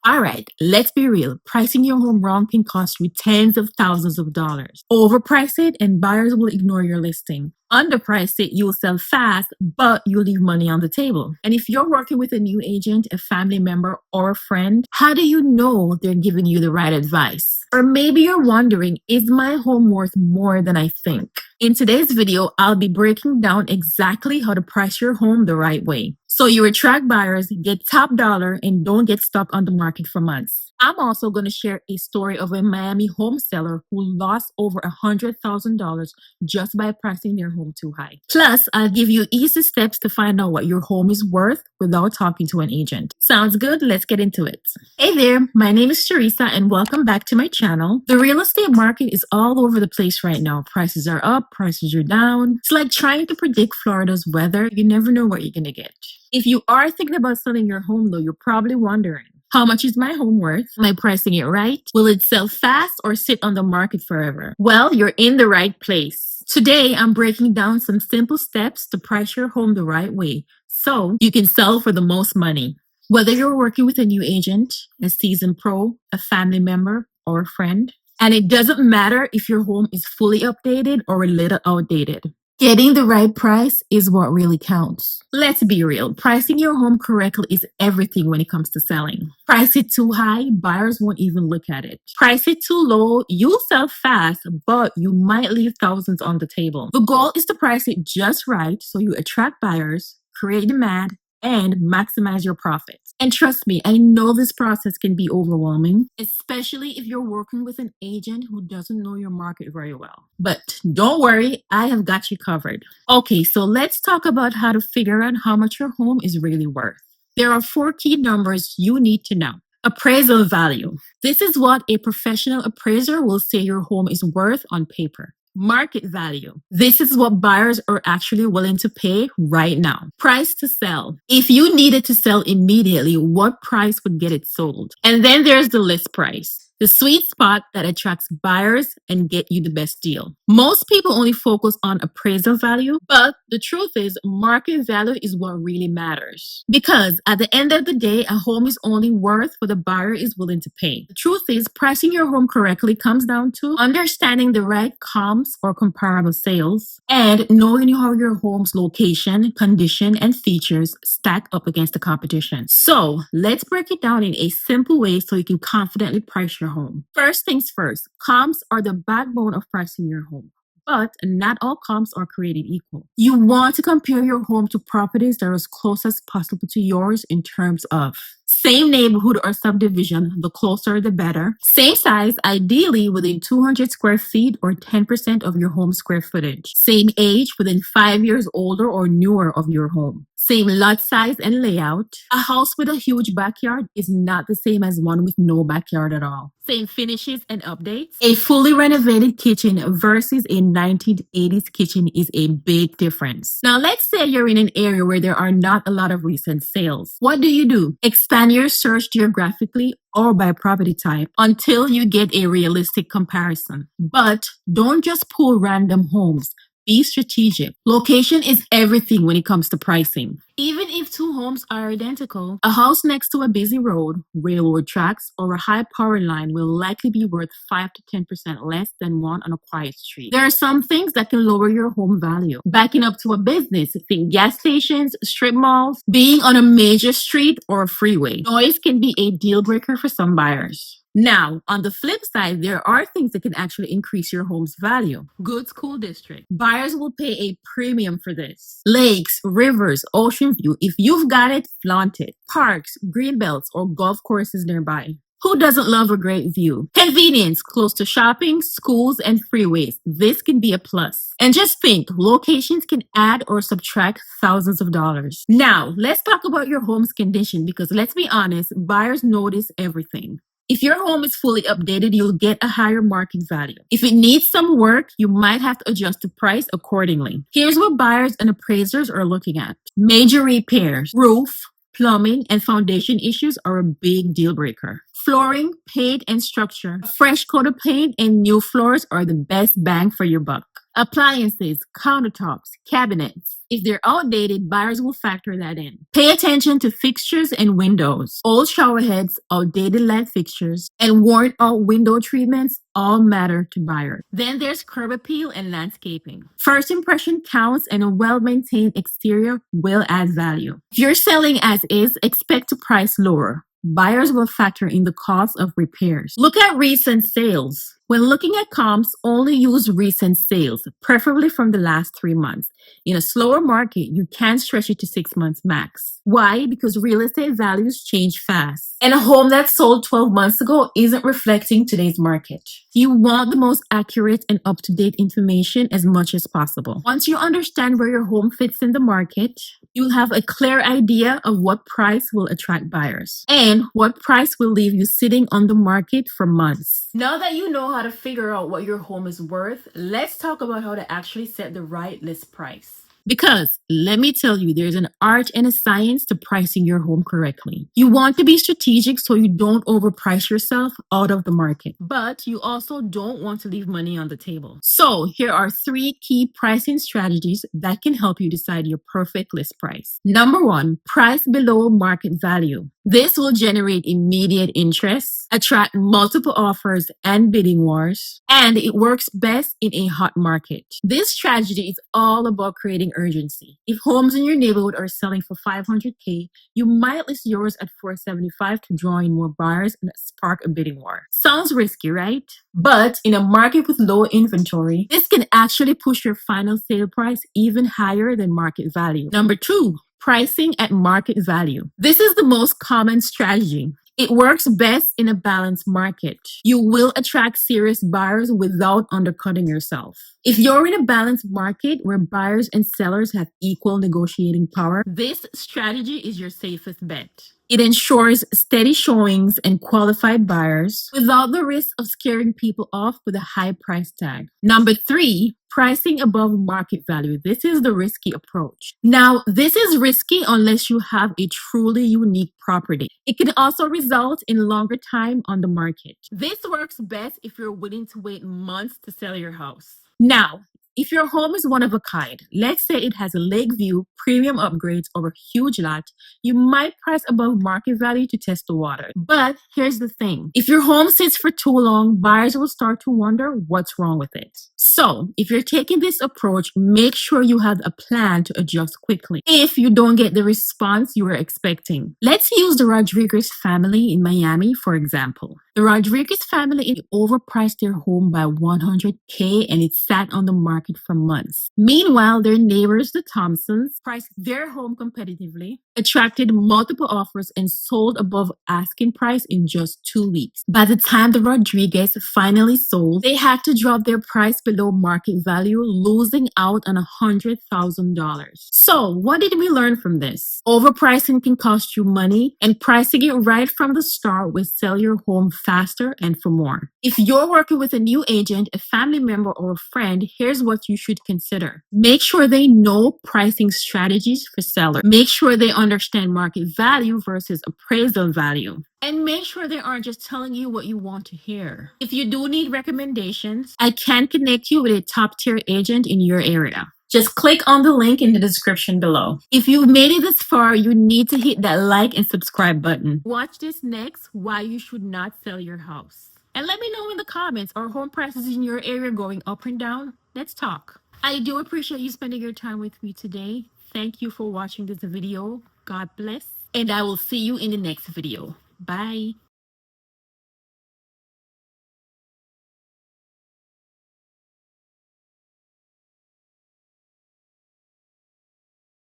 All right, let's be real. Pricing your home wrong can cost you tens of thousands of dollars. Overprice it and buyers will ignore your listing. Underprice it, you'll sell fast, but you'll leave money on the table. And if you're working with a new agent, a family member, or a friend, how do you know they're giving you the right advice? Or maybe you're wondering, is my home worth more than I think? In today's video, I'll be breaking down exactly how to price your home the right way, so you attract buyers, get top dollar, and don't get stuck on the market for months. I'm also going to share a story of a Miami home seller who lost over $100,000 just by pricing their home too high. Plus, I'll give you easy steps to find out what your home is worth without talking to an agent. Sounds good? Let's get into it. Hey there, my name is Teresa and welcome back to my channel. The real estate market is all over the place right now. Prices are up, prices are down. It's like trying to predict Florida's weather. You never know what you're going to get. If you are thinking about selling your home though, you're probably wondering, how much is my home worth? Am I pricing it right? Will it sell fast or sit on the market forever? Well, you're in the right place. Today, I'm breaking down some simple steps to price your home the right way so you can sell for the most money. Whether you're working with a new agent, a seasoned pro, a family member, or a friend, and it doesn't matter if your home is fully updated or a little outdated. Getting the right price is what really counts. Let's be real. Pricing your home correctly is everything when it comes to selling. Price it too high, buyers won't even look at it. Price it too low, you'll sell fast, but you might leave thousands on the table. The goal is to price it just right so you attract buyers, create demand, and maximize your profits. And trust me, I know this process can be overwhelming, especially if you're working with an agent who doesn't know your market very well. But don't worry, I have got you covered. Okay, so let's talk about how to figure out how much your home is really worth. There are 4 key numbers you need to know. Appraisal value. This is what a professional appraiser will say your home is worth on paper. Market value. This is what buyers are actually willing to pay right now. Price to sell. If you needed to sell immediately, what price would get it sold? And then there's the list price. The sweet spot that attracts buyers and get you the best deal. Most people only focus on appraisal value, but the truth is market value is what really matters. Because at the end of the day, a home is only worth what the buyer is willing to pay. The truth is pricing your home correctly comes down to understanding the right comps or comparable sales and knowing how your home's location, condition, and features stack up against the competition. So let's break it down in a simple way so you can confidently price your home. First things first, comps are the backbone of pricing your home. But not all comps are created equal. You want to compare your home to properties that are as close as possible to yours in terms of same neighborhood or subdivision, the closer the better. Same size, ideally within 200 square feet or 10% of your home square footage. Same age, within 5 years older or newer of your home. Same lot size and layout. A house with a huge backyard is not the same as one with no backyard at all. Same finishes and updates. A fully renovated kitchen versus a 1980s kitchen is a big difference. Now let's say you're in an area where there are not a lot of recent sales. What do? Expand your search geographically or by property type until you get a realistic comparison. But don't just pull random homes. Be strategic. Location is everything when it comes to pricing. Even if 2 homes are identical, a house next to a busy road, railroad tracks, or a high power line will likely be worth 5 to 10% less than one on a quiet street. There are some things that can lower your home value. Backing up to a business, think gas stations, strip malls, being on a major street or a freeway. Noise can be a deal breaker for some buyers. Now, on the flip side, there are things that can actually increase your home's value. Good school district. Buyers will pay a premium for this. Lakes, rivers, ocean view. If you've got it, flaunt it. Parks, green belts, or golf courses nearby. Who doesn't love a great view? Convenience, close to shopping, schools, and freeways. This can be a plus. And just think, locations can add or subtract thousands of dollars. Now, let's talk about your home's condition because let's be honest, buyers notice everything. If your home is fully updated, you'll get a higher market value. If it needs some work, you might have to adjust the price accordingly. Here's what buyers and appraisers are looking at. Major repairs, roof, plumbing, and foundation issues are a big deal breaker. Flooring, paint, and structure. A fresh coat of paint and new floors are the best bang for your buck. Appliances, countertops, cabinets. If they're outdated, buyers will factor that in. Pay attention to fixtures and windows. Old shower heads, outdated light fixtures, and worn out window treatments all matter to buyers. Then there's curb appeal and landscaping. First impression counts, and a well-maintained exterior will add value. If you're selling as is, expect to price lower. Buyers will factor in the cost of repairs. Look at recent sales. When looking at comps, only use recent sales, preferably from the last 3 months. In a slower market, you can stretch it to 6 months max. Why? Because real estate values change fast. And a home that sold 12 months ago isn't reflecting today's market. You want the most accurate and up-to-date information as much as possible. Once you understand where your home fits in the market, you'll have a clear idea of what price will attract buyers and what price will leave you sitting on the market for months. Now that you know how to figure out what your home is worth, let's talk about how to actually set the right list price. Because let me tell you, there's an art and a science to pricing your home correctly. You want to be strategic so you don't overprice yourself out of the market, but you also don't want to leave money on the table. So here are 3 key pricing strategies that can help you decide your perfect list price. Number 1, price below market value. This will generate immediate interest, attract multiple offers and bidding wars, and it works best in a hot market. This strategy is all about creating urgency. If homes in your neighborhood are selling for $500K, you might list yours at $475 to draw in more buyers and spark a bidding war. Sounds risky, right? But in a market with low inventory, this can actually push your final sale price even higher than market value. Number 2, pricing at market value. This is the most common strategy. It works best in a balanced market. You will attract serious buyers without undercutting yourself. If you're in a balanced market where buyers and sellers have equal negotiating power, this strategy is your safest bet. It ensures steady showings and qualified buyers without the risk of scaring people off with a high price tag. Number 3, pricing above market value. This is the risky approach. Now, this is risky unless you have a truly unique property. It can also result in longer time on the market. This works best if you're willing to wait months to sell your house. Now, if your home is one of a kind, let's say it has a lake view, premium upgrades, or a huge lot, you might price above market value to test the water. But here's the thing. If your home sits for too long, buyers will start to wonder what's wrong with it. So if you're taking this approach, make sure you have a plan to adjust quickly if you don't get the response you were expecting. Let's use the Rodriguez family in Miami, for example. The Rodriguez family overpriced their home by $100K and it sat on the market for months. Meanwhile, their neighbors, the Thompsons, priced their home competitively, attracted multiple offers, and sold above asking price in just 2 weeks. By the time the Rodriguez finally sold, they had to drop their price below market value, losing out on $100,000. So, what did we learn from this? Overpricing can cost you money, and pricing it right from the start will sell your home faster and for more. If you're working with a new agent, a family member, or a friend, here's what you should consider. Make sure they know pricing strategies for sellers. Make sure they understand market value versus appraisal value. And make sure they aren't just telling you what you want to hear. If you do need recommendations, I can connect you with a top-tier agent in your area. Just click on the link in the description below. If you've made it this far, you need to hit that like and subscribe button. Watch this next, why you should not sell your house. And let me know in the comments, are home prices in your area going up and down? Let's talk. I do appreciate you spending your time with me today. Thank you for watching this video. God bless. And I will see you in the next video. Bye.